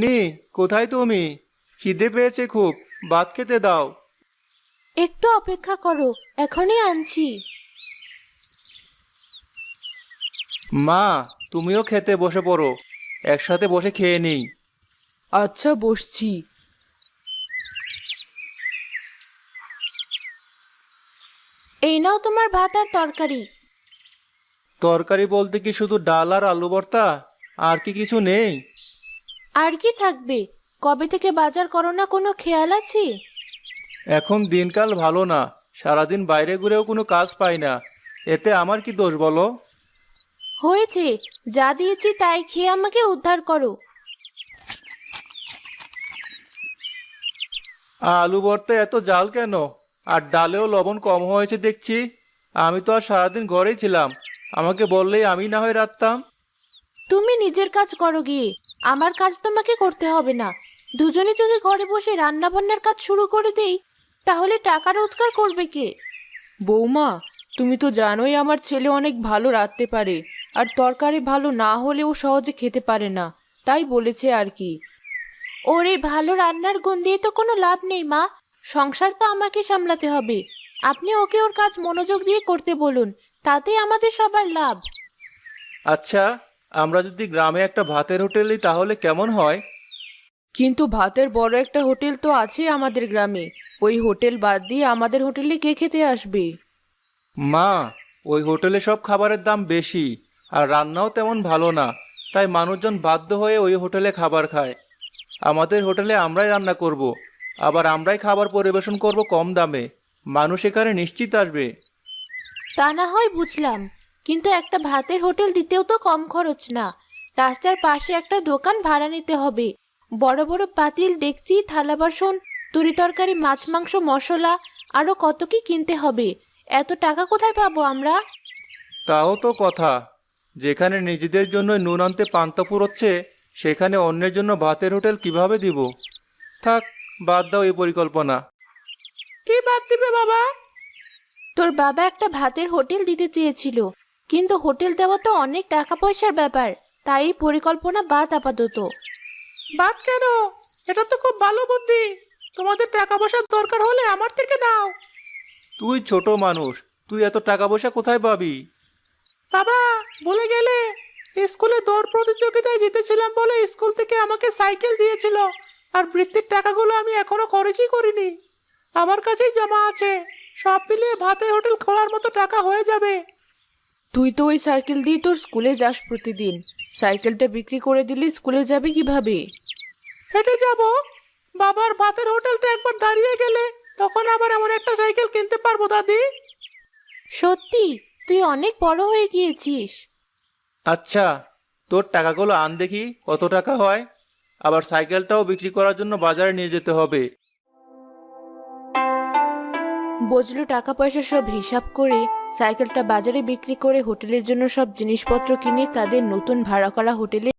নি, কোথায় তুমি? খিদে পেয়েছে খুব, ভাত খেতে দাও। একটু অপেক্ষা করো, এখনই আনছি। মা, তুমিও খেতে বসে পড়ো, একসাথে বসে খেয়ে নিই। আচ্ছা, বসছি। এই নাও তোমার ভাত আর তরকারি। তরকারি বলতে কি শুধু ডাল আর আলু ভর্তা? আর কি কিছু নেই? আর কি থাকবে? কবে থেকে বাজার করো না, কোনো খেয়াল আছে? এখন দিনকাল ভালো না, সারাদিন বাইরে ঘুরেও কোনো কাজ পাই না। এতে আমার কি দোষ বলো? হয়েছে, যা দিয়েছি তাই খেয়ে আমাকে উদ্ধার করো। আলু ভর্তা এত জাল কেন? আর ডালেও লবণ কম হয়েছে দেখছি। আমি তো আর সারাদিন ঘরেই ছিলাম, আমাকে বললেই আমি না হয় রাখতাম। তুমি নিজের কাজ করো গিয়ে, আমার কাজ তোমাকে করতে হবে না। দুজনে যদি ঘরে বসে রান্না বান্নার কাজ শুরু করে দেই, তাহলে টাকা রোজগার করবে কে? বৌমা, তুমি তো জানোই আমার ছেলে অনেক ভালো রাঁধতে পারে, আর তরকারি ভালো না হলেও সহজে খেতে পারে না, তাই বলেছে আর কি। ওরে, ভালো রান্নার গুণ দিয়ে তো কোনো লাভ নেই মা, সংসার তো আমাকে সামলাতে হবে। আপনি ওকে ওর কাজ মনোযোগ দিয়ে করতে বলুন, তাতে আমাদের সবার লাভ। আচ্ছা, আমরা যদি গ্রামে একটা ভাতের হোটেল নিই তাহলে কেমন হয়? কিন্তু ভাতের বড় একটা হোটেল তো আছে আমাদের গ্রামে, ওই হোটেল বাদ দিয়ে আমাদের হোটেলে কে খেতে আসবে? মা, ওই হোটেলে সব খাবারের দাম বেশি, আর রান্নাও তেমন ভালো না, তাই মানুষজন বাধ্য হয়ে ওই হোটেলে খাবার খায়। আমাদের হোটেলে আমরাই রান্না করব, আবার আমরাই খাবার পরিবেশন করব কম দামে। মানুষ এখানে নিশ্চিত আসবে। তা না হয় বুঝলাম, কিন্তু একটা ভাতের হোটেল দিতেও তো কম খরচ না। রাস্তার পাশে একটা দোকান ভাড়া নিতে হবে। বড় বড় পাতিল, ডেকচি, থালা বাসন, তরি তরকারি, মাছ মাংস, মশলা, আরো কত কি কিনতে হবে। এত টাকা কোথায় পাবো আমরা? তাও তো কথা, যেখানে নিজেদের জন্য নুন আনতে পান্তা ফুরোচ্ছে, সেখানে অন্যের জন্য ভাতের হোটেল কিভাবে দিব? থাক, বাদ দাও এই পরিকল্পনা। কে বাদ দিবে বাবা? তোর বাবা একটা ভাতের হোটেল দিতে চেয়েছিল, কিন্তু হোটেল দেওয়া তো অনেক টাকা পয়সার ব্যাপার, তাই এই পরিকল্পনা বাদ আপাতত। বাদ কেন? এটা তো খুব ভালো বুদ্ধি। তোমাদের টাকা পয়সার দরকার হলে আমার থেকে নাও। তুই ছোট মানুষ, তুই এত টাকা পয়সা কোথায় পাবি? বাবা, বলে গেলে, স্কুলে দৌড় প্রতিযোগিতায় জিতেছিলাম বলে স্কুল থেকে আমাকে সাইকেল দিয়েছিল, আর বৃত্তির টাকাগুলো আমি এখনো খরচই করিনি। আমার কাছেই জমা আছে, সব মিলিয়ে ভাতের হোটেল খোলার মতো টাকা হয়ে যাবে। তুই তো ওই সাইকেল দিয়ে তোর স্কুলে যাস প্রতিদিন, সাইকেলটা বিক্রি করে দিলে স্কুলে যাবে কিভাবে? হেঁটে যাব। বাবার ভাতের হোটেলটা একবার দাঁড়িয়ে গেলে তখন আবার এমন একটা সাইকেল কিনতে পারবো দাদি। সত্যি, তুই অনেক বড় হয়ে গিয়েছিস। আচ্ছা, তোর টাকাগুলো আন দেখি কত টাকা হয়। আবার সাইকেলটাও বিক্রি করার জন্য বাজারে নিয়ে যেতে হবে। বজলু টাকা পয়সা সব হিসাব করে সাইকেলটা বাজারে বিক্রি করে হোটেলের জন্য সব জিনিসপত্র কিনে তাদের নতুন ভাড়া করা হোটেলে